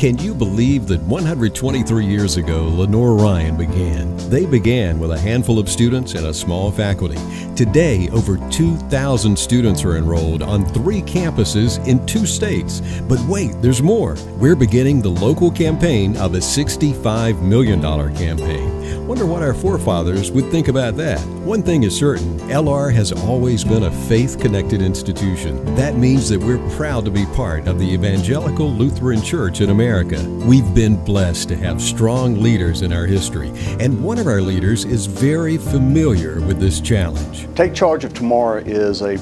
Can you believe that 123 years ago, Lenore Ryan began? They began with a handful of students and a small faculty. Today, over 2,000 students are enrolled on 3 campuses in 2 states. But wait, there's more. We're beginning the local campaign of a $65 million campaign. Wonder what our forefathers would think about that. One thing is certain, LR has always been a faith-connected institution. That means that we're proud to be part of the Evangelical Lutheran Church in America. We've been blessed to have strong leaders in our history, and one of our leaders is very familiar with this challenge. Take Charge of Tomorrow is an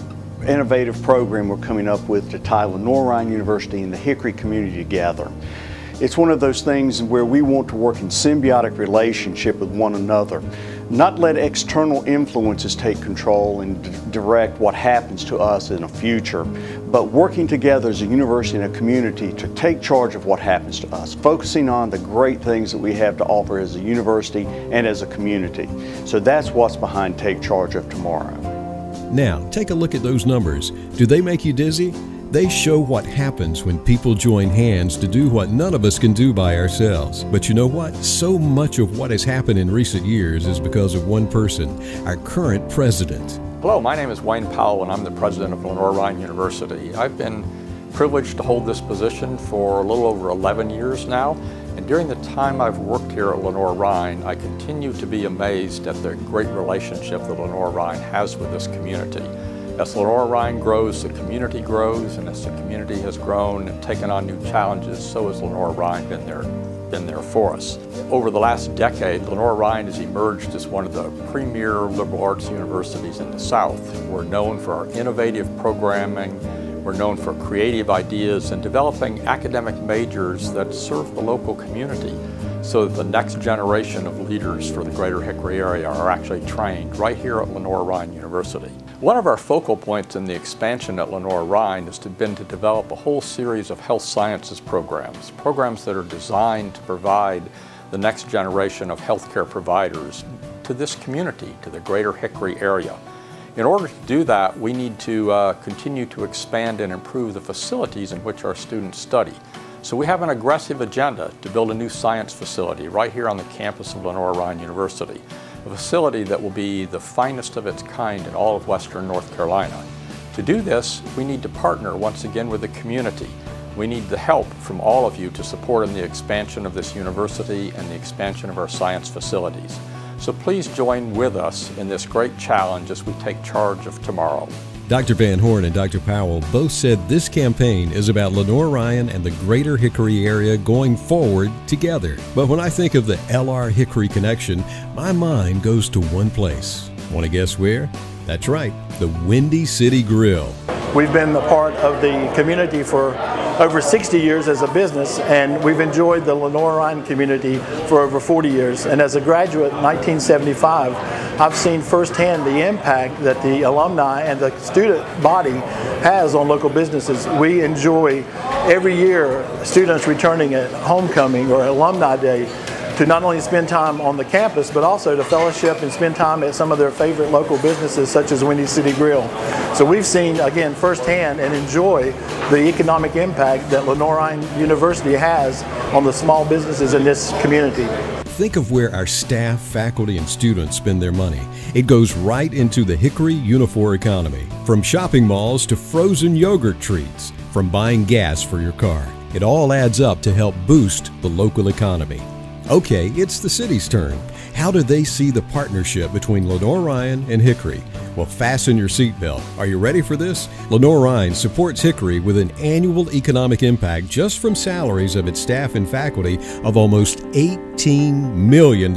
innovative program we're coming up with to tie Lenore Ryan University and the Hickory community together. It's one of those things where we want to work in symbiotic relationship with one another, not let external influences take control and direct what happens to us in the future, but working together as a university and a community to take charge of what happens to us, focusing on the great things that we have to offer as a university and as a community. So that's what's behind Take Charge of Tomorrow. Now, take a look at those numbers. Do they make you dizzy? They show what happens when people join hands to do what none of us can do by ourselves. But you know what? So much of what has happened in recent years is because of one person, our current president. Hello, my name is Wayne Powell and I'm the president of Lenore Ryan University. I've been privileged to hold this position for a little over 11 years now. And during the time I've worked here at Lenore Ryan, I continue to be amazed at the great relationship that Lenore Ryan has with this community. As Lenore Ryan grows, the community grows, and as the community has grown and taken on new challenges, so has Lenore Ryan been there for us. Over the last decade, Lenore Ryan has emerged as one of the premier liberal arts universities in the South. We're known for our innovative programming, we're known for creative ideas and developing academic majors that serve the local community so that the next generation of leaders for the greater Hickory area are actually trained right here at Lenore Ryan University. One of our focal points in the expansion at Lenore Ryan has been to develop a whole series of health sciences programs that are designed to provide the next generation of healthcare providers to this community, to the greater Hickory area. In order to do that, we need to continue to expand and improve the facilities in which our students study. So we have an aggressive agenda to build a new science facility right here on the campus of Lenore Ryan University, a facility that will be the finest of its kind in all of Western North Carolina. To do this, we need to partner once again with the community. We need the help from all of you to support in the expansion of this university and the expansion of our science facilities. So please join with us in this great challenge as we take charge of tomorrow. Dr. Van Horn and Dr. Powell both said this campaign is about Lenore Ryan and the greater Hickory area going forward together. But when I think of the LR Hickory connection, my mind goes to one place. Want to guess where? That's right, the Windy City Grill. We've been a part of the community for over 60 years as a business, and we've enjoyed the Lenore Ryan community for over 40 years. And as a graduate in 1975, I've seen firsthand the impact that the alumni and the student body has on local businesses. We enjoy every year students returning at homecoming or alumni day to not only spend time on the campus, but also to fellowship and spend time at some of their favorite local businesses such as Windy City Grill. So we've seen, again, firsthand and enjoy the economic impact that Lenore Ryan University has on the small businesses in this community. Think of where our staff, faculty, and students spend their money. It goes right into the Hickory Unifor economy. From shopping malls to frozen yogurt treats, from buying gas for your car. It all adds up to help boost the local economy. Okay, it's the city's turn. How do they see the partnership between Lenore Ryan and Hickory? Well, fasten your seatbelt. Are you ready for this? Lenore Ryan supports Hickory with an annual economic impact just from salaries of its staff and faculty of almost $18 million.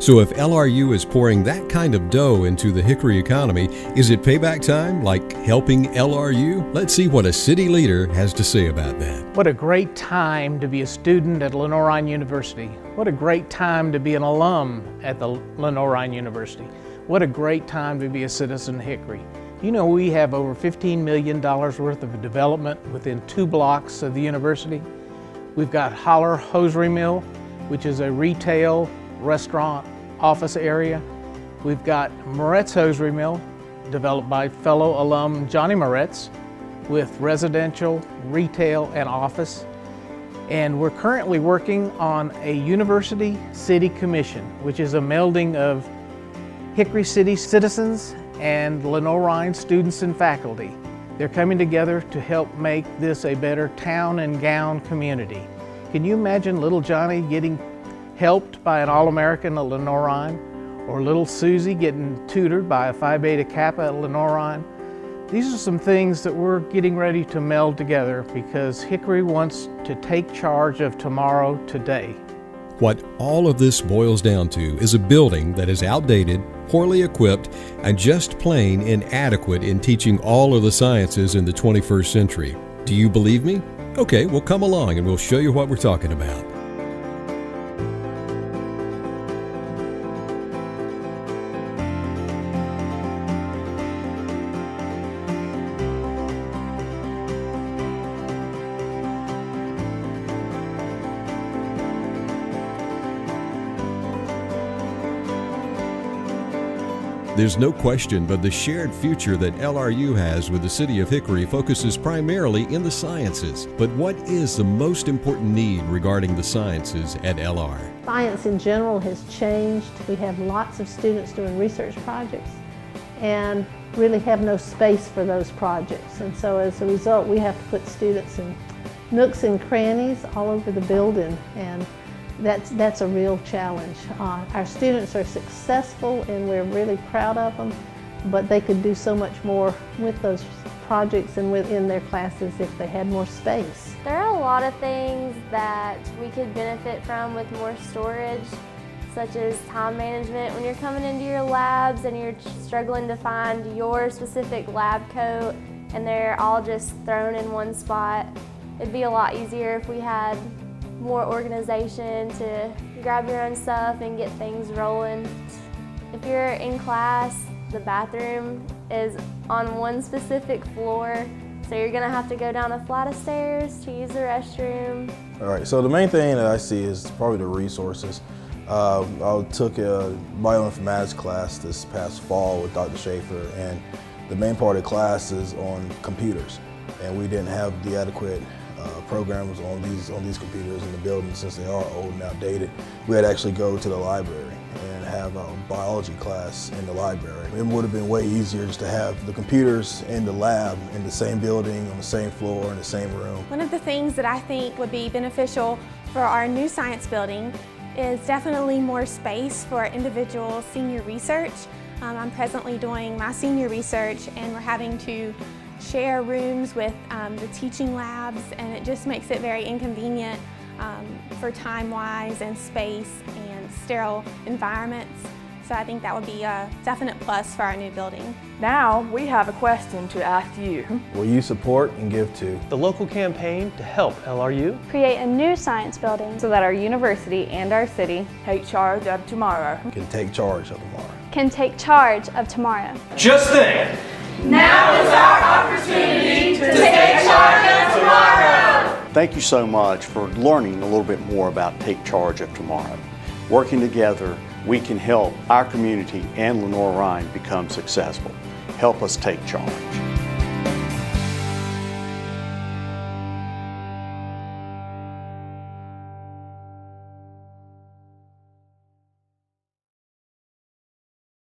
So if LRU is pouring that kind of dough into the Hickory economy, is it payback time, like helping LRU? Let's see what a city leader has to say about that. What a great time to be a student at Lenore Ryan University. What a great time to be an alum at the Lenore Ryan University. What a great time to be a citizen of Hickory. You know, we have over $15 million worth of development within 2 blocks of the university. We've got Holler Hosiery Mill, which is a retail, restaurant, office area. We've got Moretz Hosiery Mill, developed by fellow alum Johnny Moretz, with residential, retail, and office. And we're currently working on a University City Commission, which is a melding of Hickory City citizens and Lenoir-Rhyne students and faculty. They're coming together to help make this a better town and gown community. Can you imagine little Johnny getting helped by an All-American at Lenoir-Rhyne, or little Susie getting tutored by a Phi Beta Kappa at Lenoir-Rhyne? These are some things that we're getting ready to meld together because Hickory wants to take charge of tomorrow today. What all of this boils down to is a building that is outdated, poorly equipped, and just plain inadequate in teaching all of the sciences in the 21st century. Do you believe me? Okay, well, come along and we'll show you what we're talking about. There's no question but the shared future that LRU has with the City of Hickory focuses primarily in the sciences. But what is the most important need regarding the sciences at LR? Science in general has changed. We have lots of students doing research projects and really have no space for those projects. And so as a result, we have to put students in nooks and crannies all over the building, and that's a real challenge. Our students are successful and we're really proud of them, but they could do so much more with those projects and within their classes if they had more space. There are a lot of things that we could benefit from with more storage, such as time management. When you're coming into your labs and you're struggling to find your specific lab coat and they're all just thrown in one spot, it'd be a lot easier if we had more organization to grab your own stuff and get things rolling. If you're in class, the bathroom is on one specific floor, so you're gonna have to go down a flight of stairs to use the restroom. All right, so the main thing that I see is probably the resources. I took a bioinformatics class this past fall with Dr. Schaefer, and the main part of the class is on computers, and we didn't have the adequate programs on these computers in the building since they are old and outdated. We had to actually go to the library and have a biology class in the library. It would have been way easier just to have the computers in the lab in the same building, on the same floor, in the same room. One of the things that I think would be beneficial for our new science building is definitely more space for individual senior research. I'm presently doing my senior research and we're having to share rooms with the teaching labs, and it just makes it very inconvenient for time-wise and space and sterile environments. So I think that would be a definite plus for our new building. Now we have a question to ask you. Will you support and give to the local campaign to help LRU create a new science building so that our university and our city take charge of tomorrow? Can take charge of tomorrow. Can take charge of tomorrow. Just think! Now is our opportunity to take charge of tomorrow! Thank you so much for learning a little bit more about Take Charge of Tomorrow. Working together, we can help our community and Lenoir-Rhyne become successful. Help us take charge.